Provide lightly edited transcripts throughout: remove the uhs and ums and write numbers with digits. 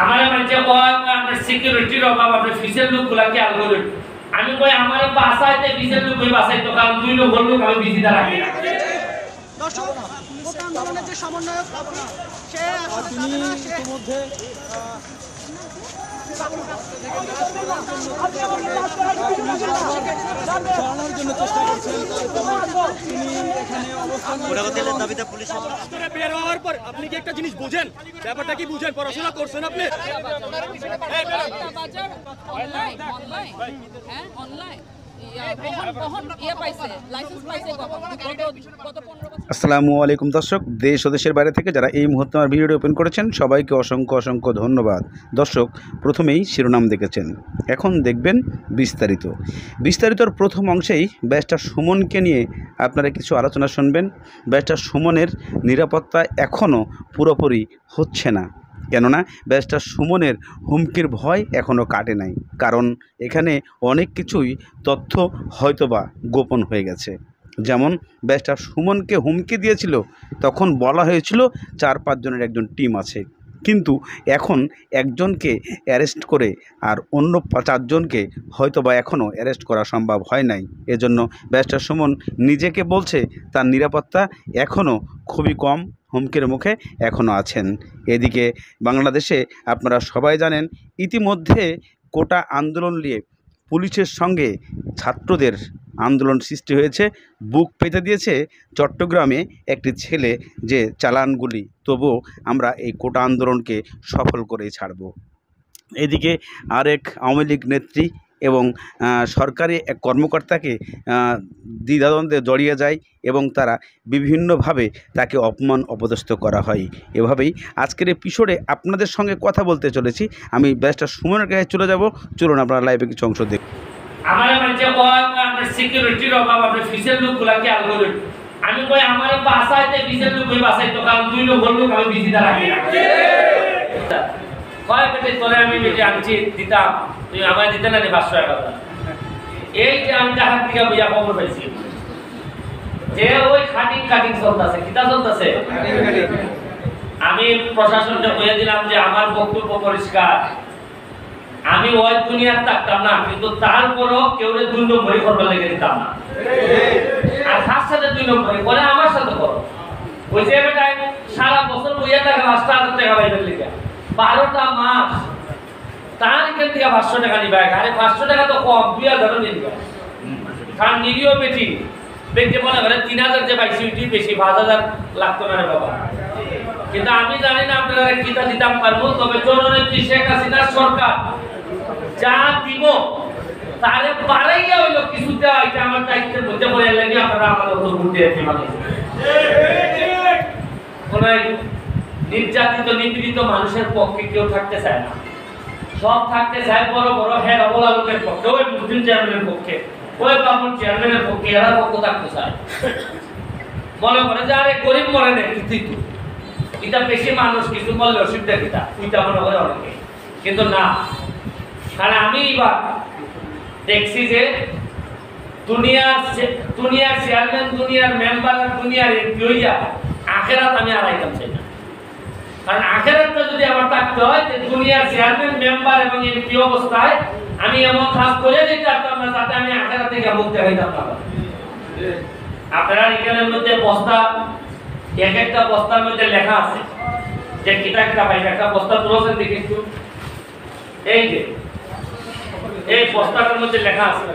আমার মানে কয় আপনার সিকিউরিটির অভাব, আপনি ফিসের লোকগুলা খেয়াল করুন। আমি কই আমার বাসাইতে ফিসের লোক হয়ে বাসাইতো, কারণ 2 লোক লোক আমি বিজিটা রাখি না। দর্শক, কোটা আন্দোলনের যে সমন্বয়ক সে ইতিমধ্যে সরানোর জন্য চেষ্টা করছেন। তিনি এখানে অবস্থান দাবিতে পুলিশ বের হওয়ার পর আপনি কি একটা জিনিস বুঝেন? ব্যাপারটা কি বুঝেন? পড়াশোনা করছেন আপনি? আসসালামু আলাইকুম দর্শক, দেশ ও দেশের বাইরে থেকে যারা এই মুহূর্তে আমার ভিডিওটি ওপেন করেছেন সবাইকে অসংখ্য অসংখ্য ধন্যবাদ। দর্শক, প্রথমেই শিরোনাম দেখেছেন, এখন দেখবেন বিস্তারিতর প্রথম অংশেই ব্যারিস্টার সুমনকে নিয়ে আপনারা কিছু আলোচনা শুনবেন। ব্যারিস্টার সুমনের নিরাপত্তা এখনও পুরোপুরি হচ্ছে না, কেননা ব্যারিস্টার সুমনের হুমকির ভয় এখনও কাটে নাই, কারণ এখানে অনেক কিছুই তথ্য হয়তোবা গোপন হয়ে গেছে। যেমন ব্যারিস্টার সুমনকে হুমকি দিয়েছিল, তখন বলা হয়েছিল 4-5 জনের একজন টিম আছে, কিন্তু এখন একজনকে অ্যারেস্ট করে আর অন্য 4 জনকে হয়তোবা এখনও অ্যারেস্ট করা সম্ভব হয় নাই। এজন্য ব্যারিস্টার সুমন নিজেকে বলছে তার নিরাপত্তা এখনও খুবই কম, হুমকির মুখে এখনও আছেন। এদিকে বাংলাদেশে আপনারা সবাই জানেন, ইতিমধ্যে কোটা আন্দোলন নিয়ে পুলিশের সঙ্গে ছাত্রদের আন্দোলন সৃষ্টি হয়েছে। বুক পেতে দিয়েছে চট্টগ্রামে একটি ছেলে যে চালানগুলি, তবুও আমরা এই কোটা আন্দোলনকে সফল করেই ছাড়ব। এদিকে আরেক আওয়ামী লীগ নেত্রী এবং সরকারি এক কর্মকর্তাকে দ্বিধাদ্বন্দ্বে জড়িয়ে যায় এবং তারা বিভিন্নভাবে তাকে অপমান অপদস্থ করা হয়। এভাবেই আজকের এপিসোডে আপনাদের সঙ্গে কথা বলতে চলেছি। আমি ব্যারিস্টার সুমনের কাছে চলে যাব, চলুন আপনারা লাইভে কিছু অংশ দেখুন। আমার মানে কয় আপনার সিকিউরিটির অভাব, আপনি ফিসের লোকগুলা খেয়াল করুন। আমি কই আমার বাসাইতে ফিসের লোক হয়ে বাসাইতো, কারণ 2 লোক লোক আমি বিজিটা রাখি না। কয় পেটে তোরে আমি বেটে আনছি দিতাম, তুই আমায় দিতে না 500 টাকা। এই যে আমি হাত থেকে বইয়া খবর পাইছি যে ওই কাটিং চলতেছে, কিতা চলতেছে। আমি প্রশাসনকে বলে দিলাম যে আমার বক্তব্য পরিষ্কার, আমি ওই দুনিয়ার থাকতাম না, কিন্তু তারপরও কেউ 2 নম্বরই করবার লেগে দিতাম না। আর তার সাথে 2 নম্বরই করে আমার সাথে করো। ওই যে বেটায় সারা বছর বইয়া টাকা 5,000 টাকা পাইবেন লিখে 12টা মাস, তার এখান থেকে 500 টাকা নিবে। আরে 500 টাকা তো কম, 2,000 নিবে। কারণ নিরীহ বেটি ব্যক্তি মনে করে 3,000 যে পাইছি ওইটি বেশি, 5,000 লাগতো না রে বাবা। কিন্তু আমি জানি না আপনারা কিতা দিতাম পারবো, তবে জননেত্রী শেখ হাসিনার সরকার যা দিব তারে বাড়াইয়া হইলো কিছু দেওয়া, এটা আমার দায়িত্বের মধ্যে পড়ে লাগে। আপনারা আমাদের উপর ঘুরতে আছে মানুষ, কোন নির্যাতিত নিপীড়িত মানুষের পক্ষে কেউ থাকতে চায় না, সব থাকতে চায় বড় বড় হেড অবলা লোকের পক্ষে, ওই মুসলিম চেয়ারম্যানের পক্ষে, ওই বাবুর চেয়ারম্যানের পক্ষে, এরা পক্ষ থাকতে চায়। মনে করে যে আরে গরিব মরে নেই, এটা বেশি মানুষ কিছু বললে অসুবিধা কিতা, ওইটা মনে করে অনেকে, কিন্তু না। কারণ আমি এবার দেখছি যে দুনিয়ার চেয়ারম্যান, দুনিয়ার মেম্বার, দুনিয়ার এমপি হইয়া আখেরাত আমি আড়াইতাম চাই না। কারণ আখেরাতটা যদি আমার থাকতে হয় যে দুনিয়ার চেয়ারম্যান, মেম্বার এবং এমপি অবস্থায় আমি এমন কাজ করে দিতে পারতাম না যাতে আমি আখেরাত থেকে মুক্ত হইতাম না। আপনারা এখানের মধ্যে বস্তা, এক একটা বস্তার মধ্যে লেখা আছে যে কিতা কিতা পাইবে। একটা বস্তা তুলছেন দেখি একটু, এই যে এই বস্তাটার মধ্যে লেখা আছে,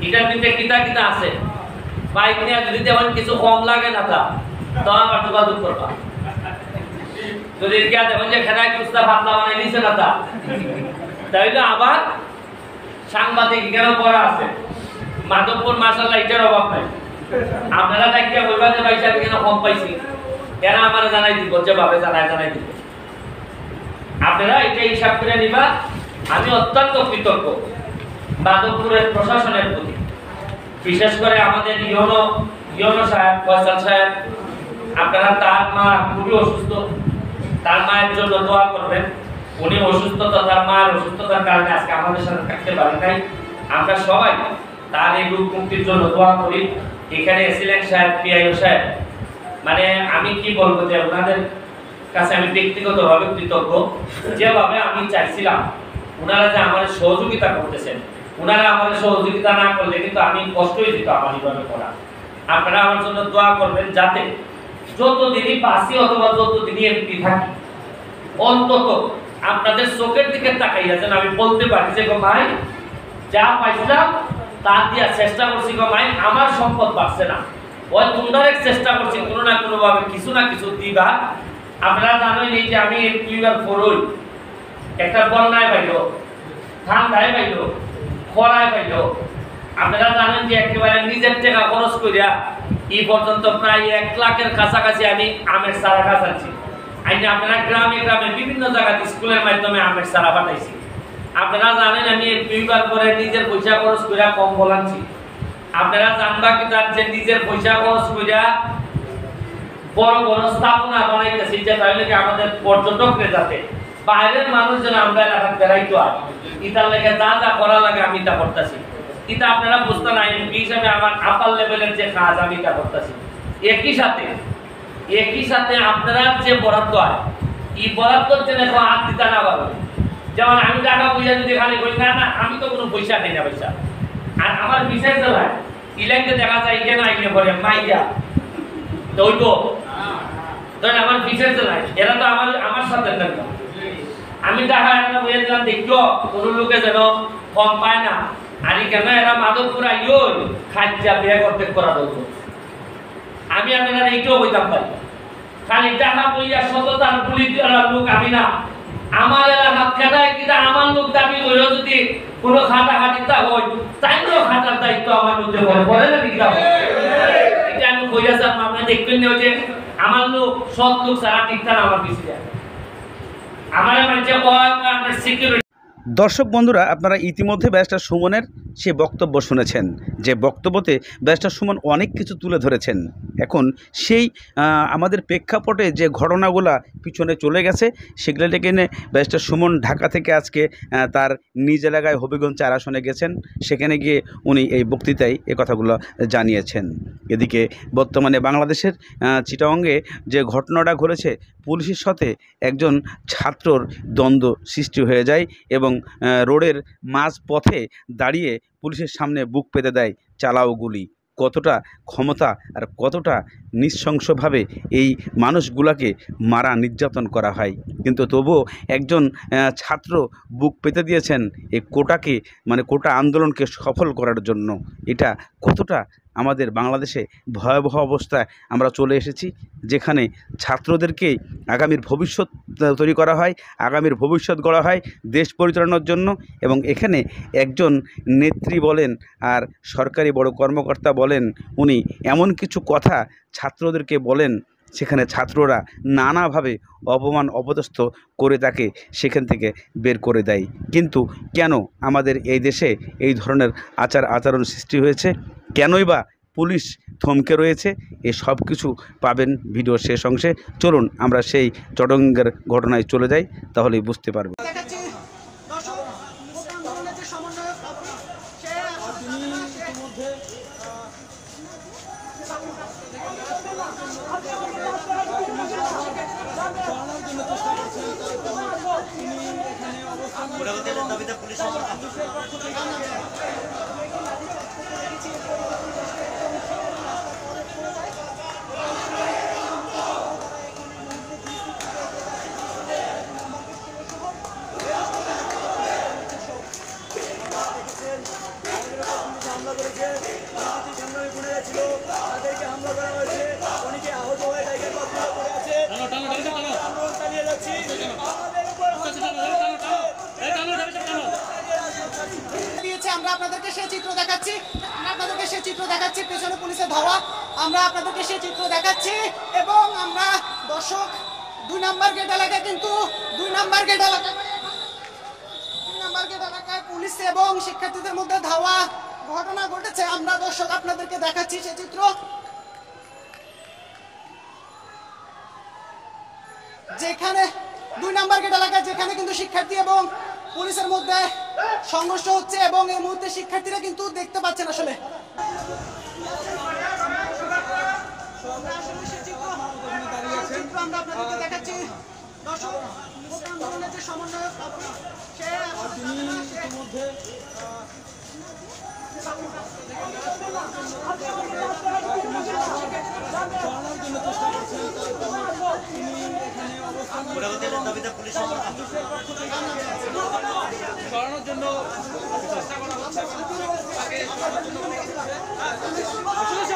এটার মধ্যে কিতা কিতা আছে। বাইক নিয়ে যদি তেমন কিছু কম লাগে না তা তো আমার যোগাযোগ করবা। যদি দেখুন যে খেলায় কুস্তা ভাতলা বানাই দিছে না তা, তাইলে আবার সাংবাদিক কেন করা আছে। মাধবপুর মাশাআল্লাহ এটার অভাব নাই। আপনারা দেখতে বলবা যে ভাই সাহেব কেন কম পাইছি, এরা আমার জানাই দিব, যে ভাবে জানাই দিব। আপনারা এটা হিসাব করে নিবা। আমি অত্যন্ত কৃতজ্ঞ মাধবপুরের প্রশাসনের প্রতি, বিশেষ করে আমাদের ইয়নো সাহেব, ফয়সাল সাহেব। আপনারা তার মা খুবই অসুস্থ, তার মায়ের জন্য দোয়া করবেন। উনি অসুস্থতা, তার মায়ের অসুস্থতার কারণে আজকে আমাদের সাথে থাকতে পারেন নাই। আমরা সবাই তার এই রোগ মুক্তির জন্য দোয়া করি। এখানে এসিলেন সাহেব, পিআইও সাহেব, মানে আমি কি বলবো যে ওনাদের কাছে আমি ব্যক্তিগতভাবে কৃতজ্ঞ। যেভাবে আমি চাইছিলাম ওনারা যে আমার সহযোগিতা করতেছেন, ওনারা আমার সহযোগিতা না করলে কিন্তু আমি কষ্টই দিত আমার এইভাবে করা। আপনারা আমার জন্য দোয়া করবেন যাতে যতদিনই বাঁচি অথবা যতদিনই এমপি থাকি অন্তত আপনাদের চোখের দিকে তাকাইয়া যেন আমি বলতে পারি যে গো ভাই যা পাইছিলাম তা দিয়া চেষ্টা করছি গো ভাই, আমার সম্পদ বাড়ছে না, ওই তোমরা চেষ্টা করছি কোনো না কোনো ভাবে কিছু না কিছু দিবা। আপনারা জানেন এই যে আমি এমপিবার ফরই একটা বন্যায় পাইল, ঠান্ডায় পাইল, খরায় পাইল। আপনারা জানেন যে একেবারে নিজের টাকা খরচ করিয়া এই পর্যন্ত প্রায় 1 লাখের কাছাকাছি আমি আমের চারা কাছাচ্ছি। আইনে আপনারা গ্রামে গ্রামে বিভিন্ন জায়গায় স্কুলের মাধ্যমে আমের চারা পাঠাইছি। আপনারা জানেন আমি এমপিবার পরে নিজের পয়সা খরচ করিয়া কম্বল আনছি। আপনারা জানবা কি তার যে নিজের পয়সা খরচ করিয়া বড় বড় স্থাপনা বানাইতেছি, যে তাহলে কি আমাদের পর্যটকদের যাতে বাইরের মানুষ যেন আমরা এলাকায় বেড়াইতো আর ইতার লেগে যা যা করা লাগে আমি তা করতেছি। এটা আপনারা বুঝতে না এমপি হিসাবে আমার আপার লেভেলের যে কাজ আমি তা করতেছি। একই সাথে আপনারা যে বরাদ্দ হয় এই বরাদ্দর জন্য হাত দিতে না পারবে। যেমন আমি টাকা পয়সা যদি খালি করি না না আমি তো কোনো পয়সা নেই না পয়সা। আর আমার বিশেষ জেলায় ইলেকটে দেখা যায় কেন আইনে পড়ে মাইয়া দৌড় ধরেন আমার বিশেষ জেলায় এরা তো আমার সাথে থাকবে। আমি টাকা এনে বইয়ে দিলাম দেখো কোনো লোকে যেন কম পায় না। আর কেন এরা মাদকপুর আইও খাদ্যা বিয়ে করতে করা দেবো আমি আপনারা এইটাও বইতাম পারি। খালি টাকা পয়সা সততার পুলিশ লোক আমি না, আমার এলাকার খেটায় কিনা আমার লোক দাবি করেও যদি কোনো খাটাখাটিটা হয় তাইও খাটার দায়িত্ব আমার মধ্যে পড়ে না দিকটা এটা আমি কইয়াছিলাম। আপনারা দেখবেন না যে আমার লোক সৎ লোক সারা ঠিকঠাক আমার পিছিয়ে আমার মানে আপনার সিকিউরিটি। দর্শক বন্ধুরা, আপনারা ইতিমধ্যে ব্যারিস্টার সুমনের সে বক্তব্য শুনেছেন, যে বক্তব্যতে ব্যারিস্টার সুমন অনেক কিছু তুলে ধরেছেন। এখন সেই আমাদের প্রেক্ষাপটে যে ঘটনাগুলো পিছনে চলে গেছে সেগুলো ডেকে এনে ব্যারিস্টার সুমন ঢাকা থেকে আজকে তার নিজ এলাকায় হবিগঞ্জ 4 আসনে গেছেন। সেখানে গিয়ে উনি এই বক্তৃতায় এ কথাগুলো জানিয়েছেন। এদিকে বর্তমানে বাংলাদেশের চিটাগংয়ে যে ঘটনাটা ঘটেছে, পুলিশের সাথে একজন ছাত্রর দ্বন্দ্ব সৃষ্টি হয়ে যায় এবং রোডের মাঝ পথে দাঁড়িয়ে পুলিশের সামনে বুক পেতে দেয় চালাও গুলি। কতটা ক্ষমতা আর কতটা নৃশংসভাবে এই মানুষগুলাকে মারা নির্যাতন করা হয়, কিন্তু তবুও একজন ছাত্র বুক পেতে দিয়েছেন এই কোটাকে, মানে কোটা আন্দোলনকে সফল করার জন্য। এটা কতটা আমাদের বাংলাদেশে ভয়াবহ অবস্থায় আমরা চলে এসেছি, যেখানে ছাত্রদেরকে আগামীর ভবিষ্যৎ তৈরি করা হয়, আগামীর ভবিষ্যৎ গড়া হয় দেশ পরিচালনার জন্য। এবং এখানে একজন নেত্রী বলেন আর সরকারি বড় কর্মকর্তা বলেন, উনি এমন কিছু কথা ছাত্রদেরকে বলেন সেখানে ছাত্ররা নানাভাবে অপমান অপদস্থ করে তাকে সেখান থেকে বের করে দেয়। কিন্তু কেন আমাদের এই দেশে এই ধরনের আচরণ সৃষ্টি হয়েছে, কেনই বা পুলিশ থমকে রয়েছে, এই সব কিছু পাবেন ভিডিও শেষ অংশে। চলুন আমরা সেই চট্টগ্রামের ঘটনায় চলে যাই, তাহলেই বুঝতে পারব। আমরা আপনাদেরকে সেই চিত্র দেখাচ্ছি, পেছনে পুলিশের ধাওয়া, আমরা আপনাদেরকে সেই চিত্র দেখাচ্ছি। এবং আমরা দর্শক 2 নম্বর গেট এলাকায়, কিন্তু 2 নম্বর গেট এলাকায় পুলিশ এবং শিক্ষার্থীদের মধ্যে ধাওয়া ঘটনা ঘটেছে। আমরা দর্শক আপনাদেরকে দেখাচ্ছি সেই চিত্র, যেখানে 2 নম্বর গেট এলাকায়, যেখানে কিন্তু শিক্ষার্থী এবং পুলিশের মধ্যে সংঘর্ষ হচ্ছে এবং এই মুহূর্তে শিক্ষার্থীরা কিন্তু দেখতে পাচ্ছেন আসলে আমরা আপনাদেরকে দেখাচ্ছি। দর্শক ভোট আন্দোলনের যে সমন্বয়ক সে তিনি ইতিমধ্যে সরানোর জন্য চেষ্টা করছেন, তিনি এখানে অবস্থান সরানোর জন্য চেষ্টা করা হচ্ছে। তাকে সরানোর জন্য বলা হচ্ছে।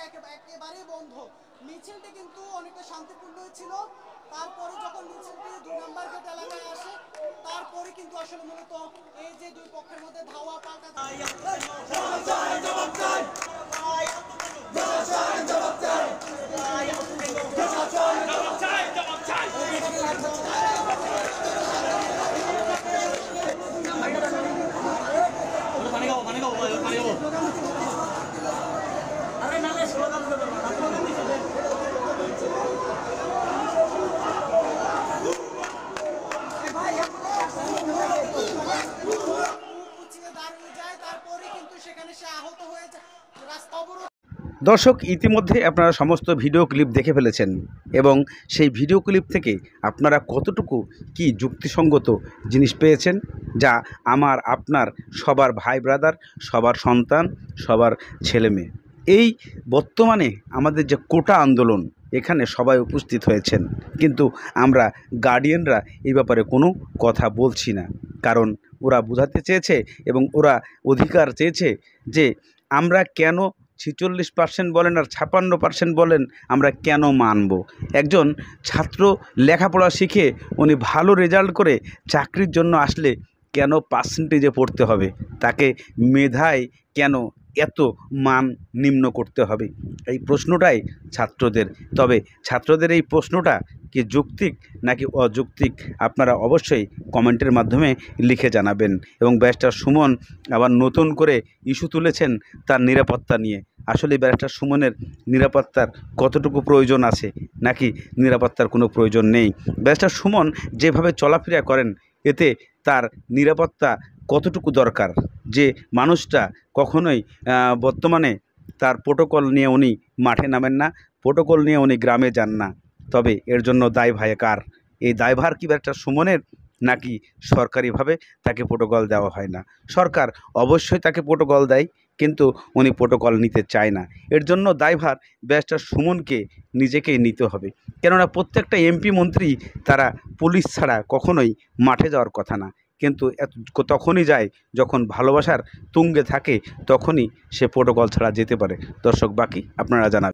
একেবারে বন্ধ। মিছিলটি কিন্তু অনেকটা শান্তিপূর্ণ ছিল। তারপরে যখন মিছিলটি 2 নম্বর গেট এলাকায় আসে, তারপরে কিন্তু আসলে মূলত এই যে দুই পক্ষের মধ্যে ধাওয়া পাল্টা দর্শক ইতিমধ্যে আপনারা সমস্ত ভিডিও ক্লিপ দেখে ফেলেছেন এবং সেই ভিডিও ক্লিপ থেকে আপনারা কতটুকু কি যুক্তিসঙ্গত জিনিস পেয়েছেন, যা আমার আপনার সবার ভাই ব্রাদার, সবার সন্তান, সবার ছেলে মেয়ে। এই বর্তমানে আমাদের যে কোটা আন্দোলন, এখানে সবাই উপস্থিত হয়েছেন, কিন্তু আমরা গার্ডিয়ানরা এই ব্যাপারে কোনো কথা বলছি না। কারণ ওরা বোঝাতে চেয়েছে এবং ওরা অধিকার চেয়েছে যে আমরা কেন 46% বলেন আর 56% বলেন, আমরা কেন মানব? একজন ছাত্র লেখাপড়া শিখে উনি ভালো রেজাল্ট করে চাকরির জন্য আসলে কেন পার্সেন্টেজে পড়তে হবে? তাকে মেধায় কেন এত মান নিম্ন করতে হবে? এই প্রশ্নটাই ছাত্রদের। তবে ছাত্রদের এই প্রশ্নটা কি যৌক্তিক নাকি অযৌক্তিক, আপনারা অবশ্যই কমেন্টের মাধ্যমে লিখে জানাবেন। এবং ব্যারিস্টার সুমন আবার নতুন করে ইস্যু তুলেছেন তার নিরাপত্তা নিয়ে। আসলে ব্যারিস্টার সুমনের নিরাপত্তার কতটুকু প্রয়োজন আছে নাকি নিরাপত্তার কোনো প্রয়োজন নেই? ব্যারিস্টার সুমন যেভাবে চলাফেরা করেন, এতে তার নিরাপত্তা কতটুকু দরকার? যে মানুষটা কখনোই বর্তমানে তার প্রোটোকল নিয়ে উনি মাঠে নামেন না, প্রোটোকল নিয়ে উনি গ্রামে যান না। তবে এর জন্য দায়ভার কার? এই দায়ভার কি ব্যারিস্টার সুমনের, নাকি সরকারিভাবে তাকে প্রোটোকল দেওয়া হয় না? সরকার অবশ্যই তাকে প্রোটোকল দেয়, কিন্তু উনি প্রোটোকল নিতে চায় না। এর জন্য দায়ভার ব্যারিস্টার সুমনকে নিজেকেই নিতে হবে। কেননা প্রত্যেকটা এমপি মন্ত্রী তারা পুলিশ ছাড়া কখনোই মাঠে যাওয়ার কথা না, কিন্তু তখনই যায় যখন ভালোবাসার তুঙ্গে থাকে, তখনই সে প্রোটোকল ছাড়া যেতে পারে। দর্শক, বাকি আপনারা জানাবেন।